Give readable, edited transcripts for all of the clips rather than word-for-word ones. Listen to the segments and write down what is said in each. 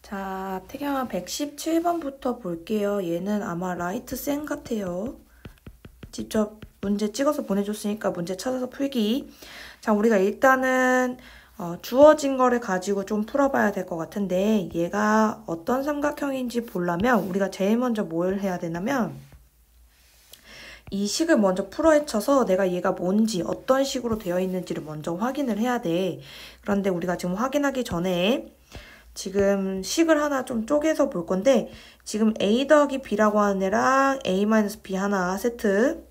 자, 태경아 117번부터 볼게요. 얘는 아마 라이트 쌤 같아요. 직접 문제 찍어서 보내줬으니까 문제 찾아서 풀기. 자, 우리가 일단은 주어진 거를 가지고 좀 풀어봐야 될 것 같은데 얘가 어떤 삼각형인지 보려면 우리가 제일 먼저 뭘 해야 되냐면 이 식을 먼저 풀어헤쳐서 내가 얘가 뭔지 어떤 식으로 되어 있는지를 먼저 확인을 해야 돼. 그런데 우리가 지금 확인하기 전에 지금 식을 하나 좀 쪼개서 볼 건데 지금 a 더하기 b라고 하는 애랑 a-b 하나 세트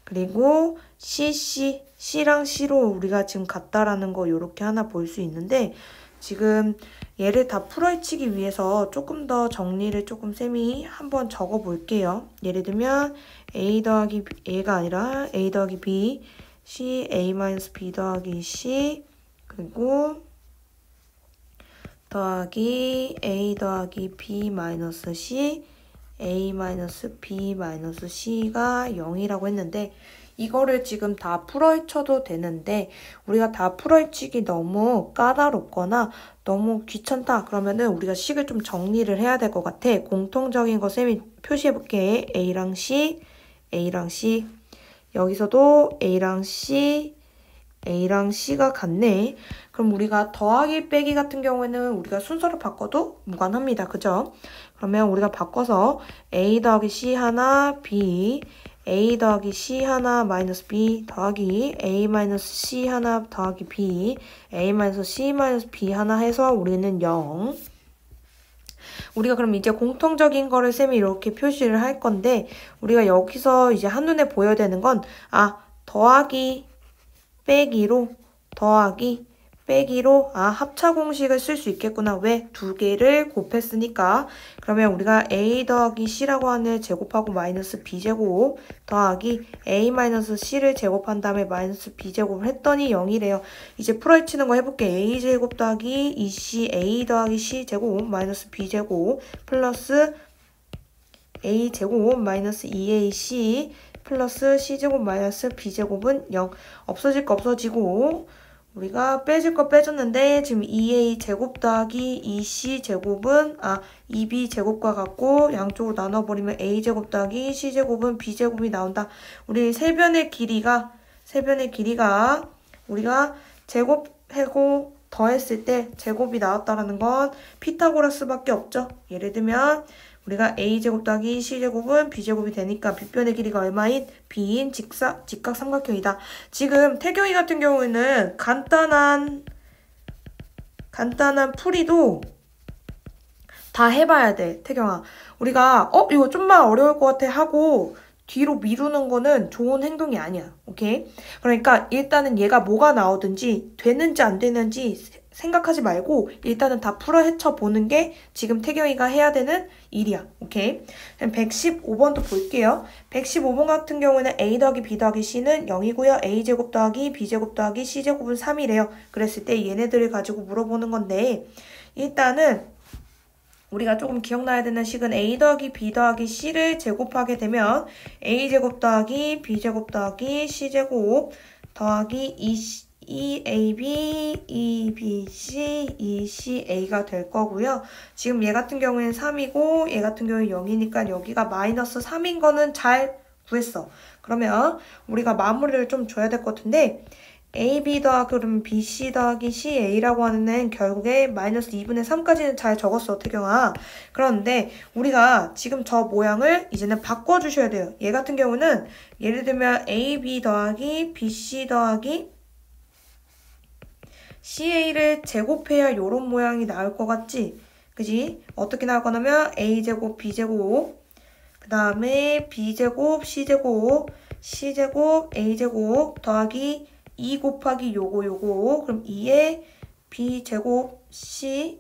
그리고 C랑 C로 우리가 지금 같다라는 거 이렇게 하나 볼 수 있는데 지금 얘를 다 풀어헤치기 위해서 조금 더 정리를 조금 쌤이 한번 적어 볼게요. 예를 들면 a 더하기 a가 아니라 a 더하기 b, c, a-b 더하기 c 그리고 더하기 a 더하기 b 마이너스 c a 마이너스 b 마이너스 c가 0이라고 했는데 이거를 지금 다 풀어헤쳐도 되는데 우리가 다 풀어헤치기 너무 까다롭거나 너무 귀찮다 그러면은 우리가 식을 좀 정리를 해야 될 것 같아. 공통적인 거 쌤이 표시해볼게. a랑 c 여기서도 a랑 C가 같네. 그럼 우리가 더하기 빼기 같은 경우에는 우리가 순서를 바꿔도 무관합니다. 그죠? 그러면 우리가 바꿔서 A 더하기 C 하나 B A 더하기 C 하나 마이너스 B 더하기 A 마이너스 C 하나 더하기 B A 마이너스 C 마이너스 B 하나 해서 우리는 0. 우리가 그럼 이제 공통적인 거를 쌤이 이렇게 표시를 할 건데 우리가 여기서 이제 한눈에 보여야 되는 건 더하기 빼기로 합차 공식을 쓸 수 있겠구나. 왜? 두 개를 곱했으니까. 그러면 우리가 a 더하기 c라고 하는 제곱하고 마이너스 b제곱 더하기 a 마이너스 c를 제곱한 다음에 마이너스 b제곱을 했더니 0이래요. 이제 풀어헤치는 거 해볼게. a제곱 더하기 2c a 더하기 c제곱 마이너스 b제곱 플러스 a제곱 마이너스 2ac 플러스 c제곱 마이너스 b제곱은 0. 없어질 거 없어지고 우리가 빼질 거 빼줬는데 지금 2a 제곱 더하기 2c 제곱은 2b제곱과 같고 양쪽으로 나눠버리면 a 제곱 더하기 c 제곱은 b 제곱이 나온다. 우리 세변의 길이가 우리가 제곱하고 더했을 때 제곱이 나왔다라는 건 피타고라스밖에 없죠. 예를 들면 우리가 a제곱 더하기 c제곱은 b제곱이 되니까 빗변의 길이가 얼마인? b인 직각삼각형이다. 지금 태경이 같은 경우에는 간단한 풀이도 다 해봐야 돼. 태경아. 우리가 이거 좀만 어려울 것 같아 하고 뒤로 미루는 거는 좋은 행동이 아니야. 오케이? 그러니까 일단은 얘가 뭐가 나오든지 되는지 안 되는지 생각하지 말고 일단은 다 풀어 헤쳐 보는 게 지금 태경이가 해야 되는 일이야. 오케이? 그럼 115번도 볼게요. 115번 같은 경우는 a 더하기 b 더하기 c는 0이고요. a제곱 더하기 b제곱 더하기 c제곱은 3이래요. 그랬을 때 얘네들을 가지고 물어보는 건데 일단은 우리가 조금 기억나야 되는 식은 a 더하기 b 더하기 c를 제곱하게 되면 a제곱 더하기 b제곱 더하기 c제곱 더하기 2ab, 2bc, 2ca가 될 거고요. 지금 얘 같은 경우에는 3이고 얘 같은 경우는 0이니까 여기가 마이너스 3인 거는 잘 구했어. 그러면 우리가 마무리를 좀 줘야 될 것 같은데 AB 더하기 그러면 BC 더하기 CA라고 하는 애는 결국에 마이너스 2분의 3까지는 잘 적었어, 태경아. 그런데 우리가 지금 저 모양을 이제는 바꿔주셔야 돼요. 얘 같은 경우는 예를 들면 AB 더하기 BC 더하기 CA를 제곱해야 이런 모양이 나올 것 같지? 그지? 어떻게 나올 거냐면 A제곱 B제곱 그 다음에 B제곱 C제곱 C제곱 A제곱 더하기 2 곱하기 요거 그럼 2에 b제곱 c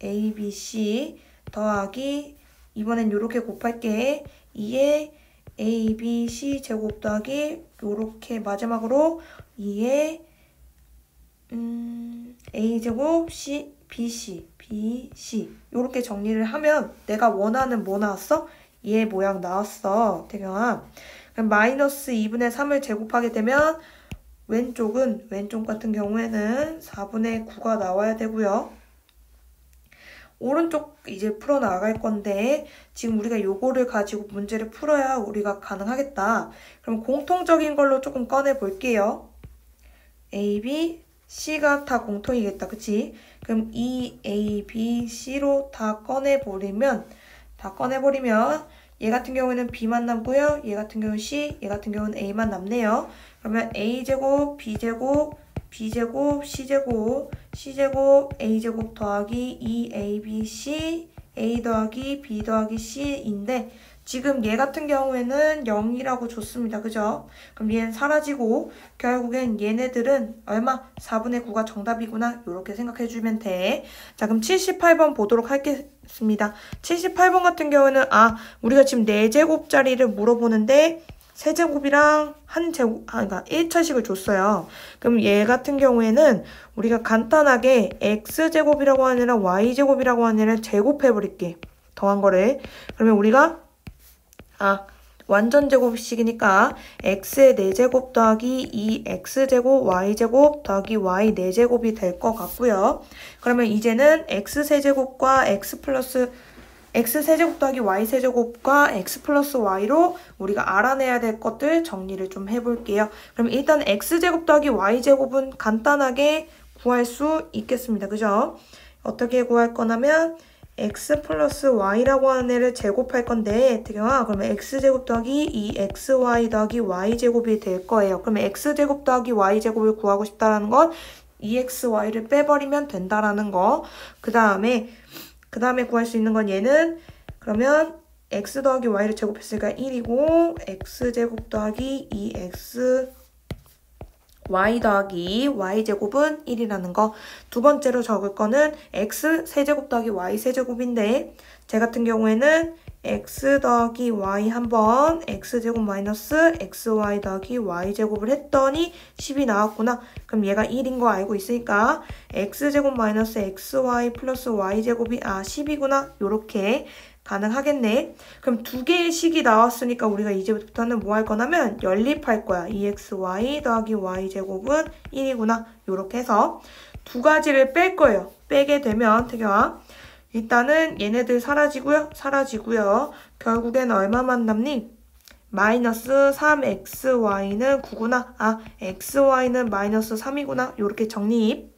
abc 더하기 이번엔 요렇게 곱할게 2에 abc 제곱 더하기 요렇게 마지막으로 2에 a제곱 c bc 요렇게 정리를 하면 내가 원하는 뭐 나왔어? 얘 모양 나왔어. 태경아. 그럼 마이너스 2분의 3을 제곱하게 되면 왼쪽 같은 경우에는 4분의 9가 나와야 되고요. 오른쪽 이제 풀어나갈 건데 지금 우리가 요거를 가지고 문제를 풀어야 우리가 가능하겠다. 그럼 공통적인 걸로 조금 꺼내 볼게요. A, B, C가 다 공통이겠다. 그치? 그럼 이 A, B, C로 다 꺼내버리면 얘 같은 경우에는 B만 남고요. 얘 같은 경우는 C, 얘 같은 경우는 A만 남네요. 그러면 A제곱, B제곱, B제곱, C제곱, C제곱, A제곱 더하기 2ABC, A 더하기 B 더하기 C인데 지금 얘 같은 경우에는 0이라고 줬습니다. 그죠? 그럼 얘는 사라지고 결국엔 얘네들은 얼마? 4분의 9가 정답이구나. 이렇게 생각해주면 돼. 자, 그럼 78번 보도록 하겠습니다. 78번 같은 경우는 우리가 지금 4제곱짜리를 물어보는데 세제곱이랑 그러니까 1차식을 줬어요. 그럼 얘 같은 경우에는 우리가 간단하게 x제곱이라고 하느라 y제곱이라고 하느라 제곱해버릴게. 더한 거를. 그러면 우리가 완전 제곱식이니까 x의 4제곱 더하기 2x제곱 y제곱 더하기 y 4제곱이 될 것 같고요. 그러면 이제는 x세제곱과 x세제곱 더하기 y세제곱과 x 플러스 y로 우리가 알아내야 될 것들 정리를 좀 해볼게요. 그럼 일단 x제곱 더하기 y제곱은 간단하게 구할 수 있겠습니다. 그죠? 어떻게 구할 거냐면 x 플러스 y라고 하는 애를 제곱할 건데 태경아 그러면 x제곱 더하기 2xy 더하기 y제곱이 될 거예요. 그러면 x제곱 더하기 y제곱을 구하고 싶다라는 건 2xy를 빼버리면 된다라는 거. 그 다음에 구할 수 있는 건 얘는 그러면 x 더하기 y를 제곱했으니까 1이고 x제곱 더하기 2x y 더하기 y제곱은 1이라는 거. 두 번째로 적을 거는 x 세제곱 더하기 y 세제곱인데 제 같은 경우에는 x 더하기 y 한번 x제곱 마이너스 xy 더하기 y제곱을 했더니 10이 나왔구나. 그럼 얘가 1인 거 알고 있으니까 x제곱 마이너스 xy 플러스 y제곱이 10이구나. 요렇게 가능하겠네. 그럼 두 개의 식이 나왔으니까 우리가 이제부터는 뭐 할 거냐면 연립할 거야. 2xy 더하기 y제곱은 1이구나. 요렇게 해서 두 가지를 뺄 거예요. 빼게 되면 태경아 일단은 얘네들 사라지고요. 결국엔 얼마만 남니? 마이너스 3xy는 9구나. xy는 마이너스 3이구나. 요렇게 정리.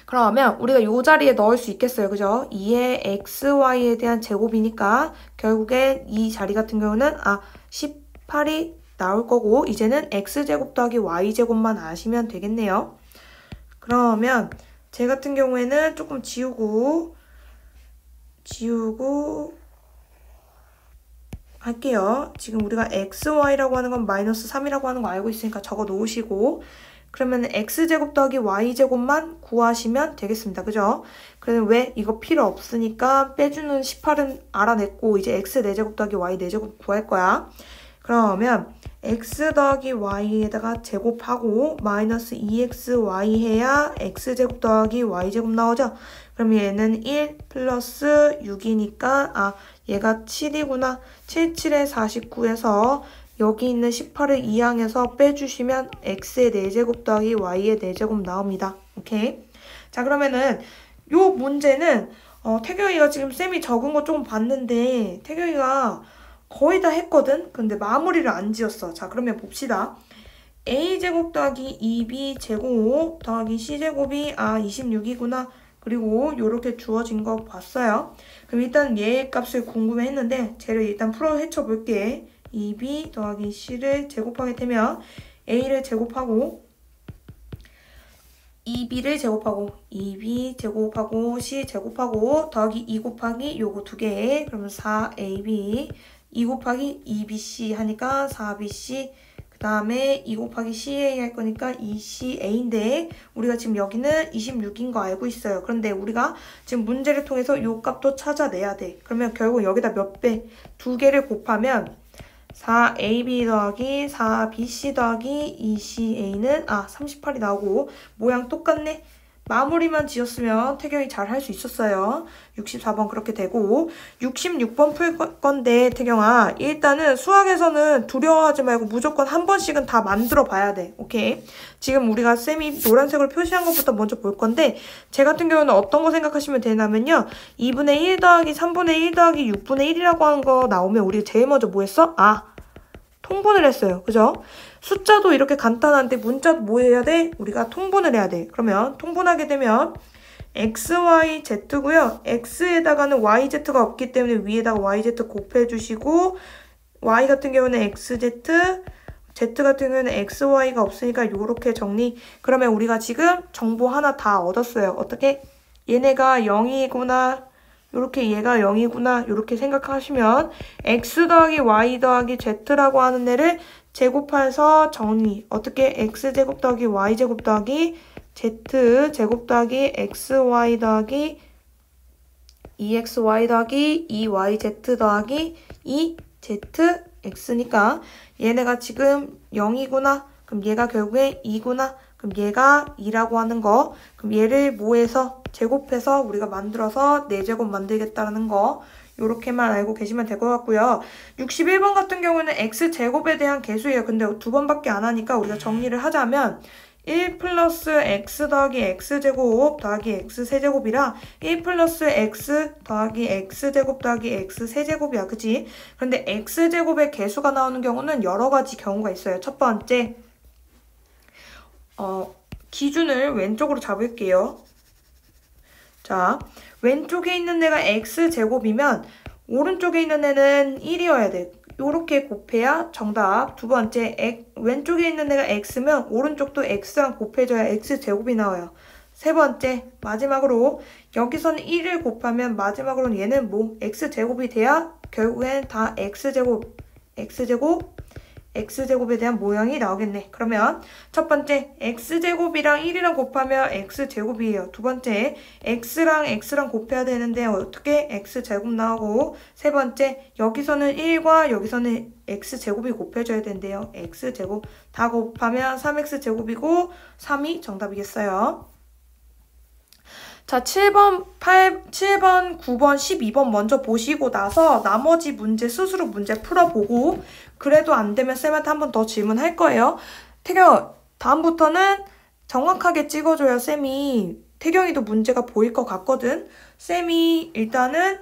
그러면 우리가 이 자리에 넣을 수 있겠어요. 그죠? 2의 xy에 대한 제곱이니까 결국에 이 자리 같은 경우는 18이 나올 거고 이제는 x제곱 더하기 y제곱만 아시면 되겠네요. 그러면 제 같은 경우에는 조금 지우고 할게요. 지금 우리가 xy라고 하는 건 마이너스 3이라고 하는 거 알고 있으니까 적어 놓으시고 그러면 x제곱 더하기 y제곱만 구하시면 되겠습니다. 그죠? 그래서 왜? 이거 필요 없으니까 빼주는 18은 알아냈고 이제 x 4제곱 더하기 y 4제곱 구할 거야. 그러면 x 더하기 y에다가 제곱하고 마이너스 2xy 해야 x제곱 더하기 y제곱 나오죠? 그럼 얘는 1 플러스 6이니까 얘가 7이구나. 7, 7에 49에서 여기 있는 18을 이항해서 빼주시면 x의 4제곱 더하기 y의 4제곱 나옵니다. 오케이? 자 그러면은 요 문제는 태경이가 지금 쌤이 적은 거 조금 봤는데 태경이가 거의 다 했거든? 근데 마무리를 안 지었어. 자 그러면 봅시다. a제곱 더하기 2b제곱 더하기 c제곱이 26이구나. 그리고 요렇게 주어진 거 봤어요. 그럼 일단 얘 값을 궁금해했는데 쟤를 일단 풀어 헤쳐볼게. 2b 더하기 c를 제곱하게 되면 a를 제곱하고 2b를 제곱하고 2b 제곱하고 c 제곱하고 더하기 2 곱하기 요거 두 개 그러면 4ab 2 곱하기 2bc 하니까 4bc 그 다음에 2 곱하기 ca 할 거니까 2ca인데 우리가 지금 여기는 26인 거 알고 있어요. 그런데 우리가 지금 문제를 통해서 요 값도 찾아내야 돼. 그러면 결국 여기다 몇 배? 두 개를 곱하면 4ab 더하기 4bc 더하기 2ca는 38이 나오고 모양 똑같네. 마무리만 지었으면 태경이 잘 할 수 있었어요. 64번 그렇게 되고 66번 풀 건데 태경아 일단은 수학에서는 두려워하지 말고 무조건 한 번씩은 다 만들어 봐야 돼. 오케이? 지금 우리가 쌤이 노란색으로 표시한 것부터 먼저 볼 건데 제 같은 경우는 어떤 거 생각하시면 되냐면요. 2분의 1 더하기 3분의 1 더하기 6분의 1이라고 하는 거 나오면 우리 제일 먼저 뭐 했어? 통분을 했어요. 그죠? 숫자도 이렇게 간단한데 문자도 뭐 해야 돼? 우리가 통분을 해야 돼. 그러면 통분하게 되면 x, y, z고요. x에다가는 yz가 없기 때문에 위에다가 yz 곱해주시고 y 같은 경우는 xz, z 같은 경우는 xy가 없으니까 이렇게 정리. 그러면 우리가 지금 정보 하나 다 얻었어요. 어떻게? 얘네가 0이구나. 요렇게 얘가 0이구나 요렇게 생각하시면 x 더하기 y 더하기 z라고 하는 애를 제곱해서 정리. 어떻게? x제곱 더하기 y제곱 더하기 z제곱 더하기 xy 더하기 2xy 더하기 2yz 더하기 2zx니까 얘네가 지금 0이구나. 그럼 얘가 결국에 2구나. 그럼 얘가 2라고 하는 거. 그럼 얘를 뭐해서 제곱해서 우리가 만들어서 4제곱 만들겠다는 거. 요렇게만 알고 계시면 될 것 같고요. 61번 같은 경우는 x제곱에 대한 계수예요. 근데 2번밖에 안 하니까 우리가 정리를 하자면 1 플러스 x 더하기 x제곱 더하기 x세제곱이라 1 플러스 x 더하기 x제곱 더하기 x세제곱이야. 그치? 그런데 x제곱의 계수가 나오는 경우는 여러 가지 경우가 있어요. 첫 번째, 기준을 왼쪽으로 잡을게요. 자, 왼쪽에 있는 애가 x제곱이면 오른쪽에 있는 애는 1이어야 돼. 요렇게 곱해야 정답. 두 번째, 왼쪽에 있는 애가 x면 오른쪽도 x랑 곱해줘야 x제곱이 나와요. 세 번째, 마지막으로 여기서는 1을 곱하면 마지막으로는 얘는 뭐? x제곱이 돼야 결국엔 다 x제곱에 대한 모양이 나오겠네. 그러면 첫 번째 x제곱이랑 1이랑 곱하면 x제곱이에요. 두 번째 x랑 곱해야 되는데 어떻게? x제곱 나오고 세 번째 여기서는 1과 여기서는 x제곱이 곱해줘야 된대요. x제곱 다 곱하면 3x제곱이고 3이 정답이겠어요. 자, 7번, 9번, 12번 먼저 보시고 나서 나머지 문제 스스로 문제 풀어보고 그래도 안 되면 쌤한테 한 번 더 질문할 거예요. 태경, 다음부터는 정확하게 찍어줘야 쌤이 태경이도 문제가 보일 것 같거든. 쌤이 일단은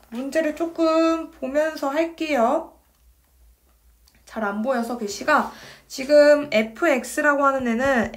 문제를 조금 보면서 할게요. 잘 안 보여서 글씨가 지금 fx라고 하는 애는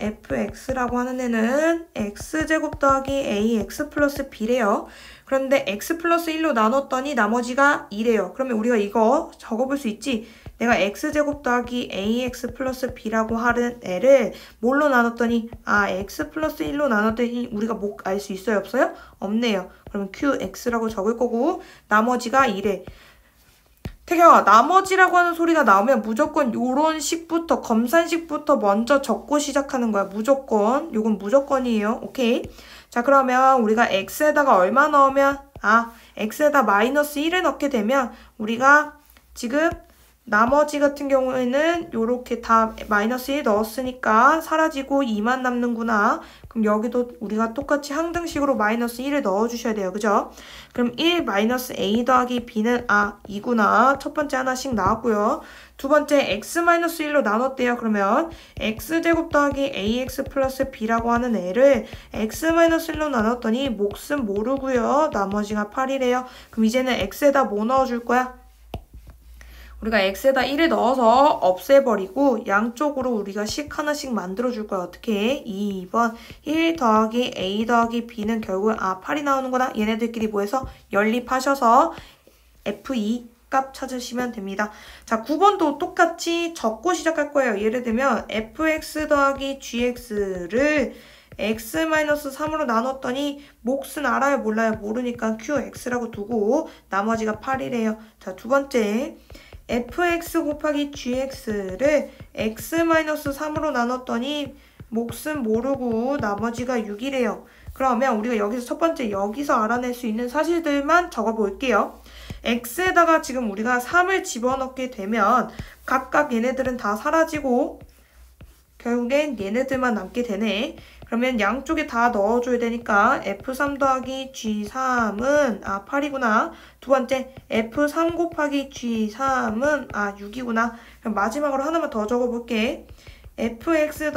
x제곱 더하기 ax 플러스 b래요. 그런데 x 플러스 1로 나눴더니 나머지가 2래요. 그러면 우리가 이거 적어볼 수 있지? 내가 x제곱 더하기 ax 플러스 b라고 하는 애를 뭘로 나눴더니 x 플러스 1로 나눴더니 우리가 뭐 알 수 있어요? 없어요? 없네요. 그러면 qx라고 적을 거고 나머지가 2래. 태경아, 나머지라고 하는 소리가 나오면 무조건 요런 식부터, 검산식부터 먼저 적고 시작하는 거야. 무조건. 요건 무조건이에요. 오케이? 자, 그러면 우리가 x에다가 얼마 넣으면, x에다 마이너스 1을 넣게 되면 우리가 지금 나머지 같은 경우에는 요렇게 다 마이너스 1 넣었으니까 사라지고 2만 남는구나. 그럼 여기도 우리가 똑같이 항등식으로 마이너스 1을 넣어주셔야 돼요. 그죠? 그럼 1 마이너스 a 더하기 b는 2구나. 첫 번째 하나씩 나왔고요. 두 번째 x 마이너스 1로 나눴대요. 그러면 x제곱 더하기 ax 플러스 b라고 하는 애를 x 마이너스 1로 나눴더니 몫은 모르고요. 나머지가 8이래요. 그럼 이제는 x에다 뭐 넣어줄 거야? 우리가 x에다 1을 넣어서 없애버리고 양쪽으로 우리가 식 하나씩 만들어줄 거야. 어떻게? 2번 1 더하기 a 더하기 b는 결국 8이 나오는구나. 얘네들끼리 뭐해서 연립하셔서 f2 값 찾으시면 됩니다. 자, 9번도 똑같이 적고 시작할 거예요. 예를 들면 fx 더하기 gx를 x-3으로 나눴더니 몫은 알아요? 몰라요? 모르니까 qx라고 두고 나머지가 8이래요. 자, 두 번째 fx 곱하기 gx를 x-3으로 나눴더니 몫은 모르고 나머지가 6이래요. 그러면 우리가 여기서 첫 번째 여기서 알아낼 수 있는 사실들만 적어볼게요. x에다가 지금 우리가 3을 집어넣게 되면 각각 얘네들은 다 사라지고 결국엔 얘네들만 남게 되네. 그러면 양쪽에 다 넣어줘야 되니까 F3 더하기 G3은 8이구나. 두 번째 F3 곱하기 G3은 6이구나. 그럼 마지막으로 하나만 더 적어볼게. fx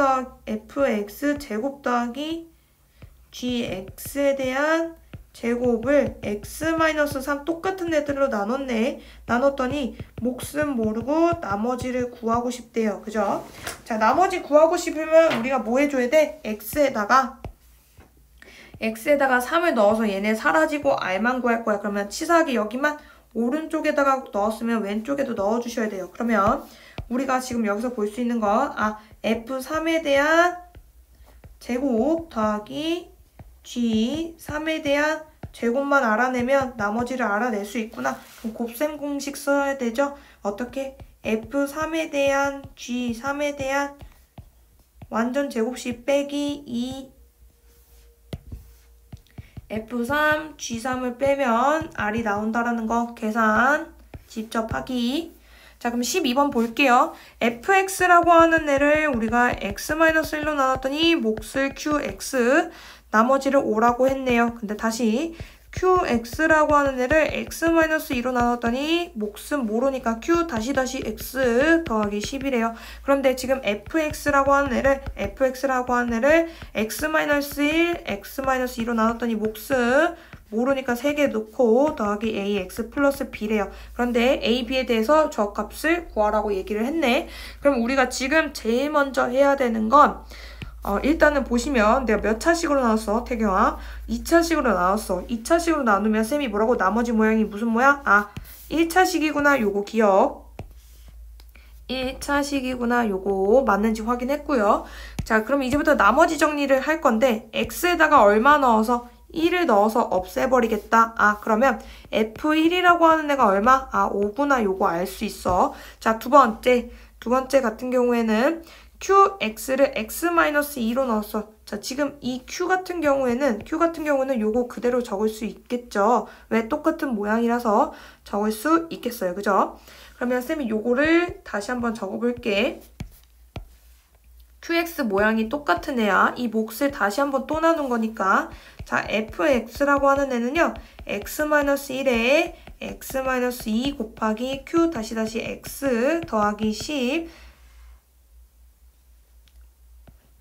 제곱 더하기 gx에 대한 제곱을 x-3 똑같은 애들로 나눴네. 나눴더니 몫은 모르고 나머지를 구하고 싶대요. 그죠? 자, 나머지 구하고 싶으면 우리가 뭐 해줘야 돼? x에다가 3을 넣어서 얘네 사라지고 r만 구할 거야. 그러면 치사하게 여기만 오른쪽에다가 넣었으면 왼쪽에도 넣어주셔야 돼요. 그러면 우리가 지금 여기서 볼 수 있는 건 f3에 대한 제곱 더하기 G3에 대한 제곱만 알아내면 나머지를 알아낼 수 있구나. 그럼 곱셈 공식 써야 되죠. 어떻게? F3에 대한 G3에 대한 완전 제곱식 빼기 2 F3, G3을 빼면 R이 나온다라는 거 계산 직접 하기. 자, 그럼 12번 볼게요. fx라고 하는 애를 우리가 x-1로 나눴더니 몫을 qx, 나머지를 5라고 했네요. 근데 다시 qx라고 하는 애를 x-2로 나눴더니 몫은 모르니까 q 다시 x 더하기 10이래요. 그런데 지금 fx라고 하는 애를 x-1, x-2로 나눴더니 몫은 모르니까 3개 넣고 더하기 ax 플러스 b래요. 그런데 a, b에 대해서 저값을 구하라고 얘기를 했네. 그럼 우리가 지금 제일 먼저 해야 되는 건 일단은 보시면 내가 몇 차식으로 나눴어? 태경아 2차식으로 나눴어. 2차식으로 나누면 쌤이 뭐라고? 나머지 모양이 무슨 모양? 1차식이구나. 요거 기억. 1차식이구나. 요거 맞는지 확인했고요. 자, 그럼 이제부터 나머지 정리를 할 건데 x에다가 얼마 넣어서 1을 넣어서 없애버리겠다. 그러면 F1이라고 하는 애가 얼마? 5구나. 요거 알 수 있어. 자, 두 번째 같은 경우에는 QX를 X-2로 넣었어. 자, 지금 이 Q 같은 경우에는 요거 그대로 적을 수 있겠죠. 왜? 똑같은 모양이라서 적을 수 있겠어요. 그죠? 그러면 쌤이 요거를 다시 한번 적어볼게. QX 모양이 똑같은 애야. 이 몫을 다시 한번 또 나눈 거니까. 자, fx라고 하는 애는요. x-1에 x-2 곱하기 q 다시 x 더하기 10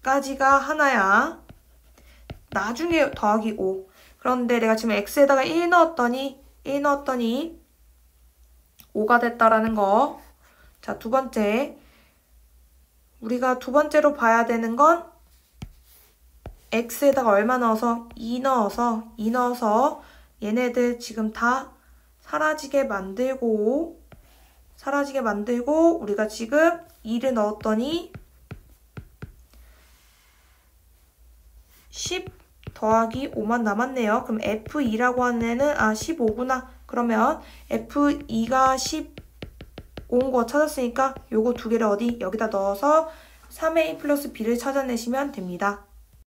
까지가 하나야. 나중에 더하기 5. 그런데 내가 지금 x에다가 1 넣었더니 5가 됐다라는 거. 자, 두 번째. 우리가 두 번째로 봐야 되는 건 x에다가 얼마 넣어서? 2 넣어서 얘네들 지금 다 사라지게 만들고 우리가 지금 2를 넣었더니 10 더하기 5만 남았네요. 그럼 F2라고 하는 애는 15구나. 그러면 F2가 15온 거 찾았으니까 요거 두 개를 어디? 여기다 넣어서 3a 플러스 b를 찾아내시면 됩니다.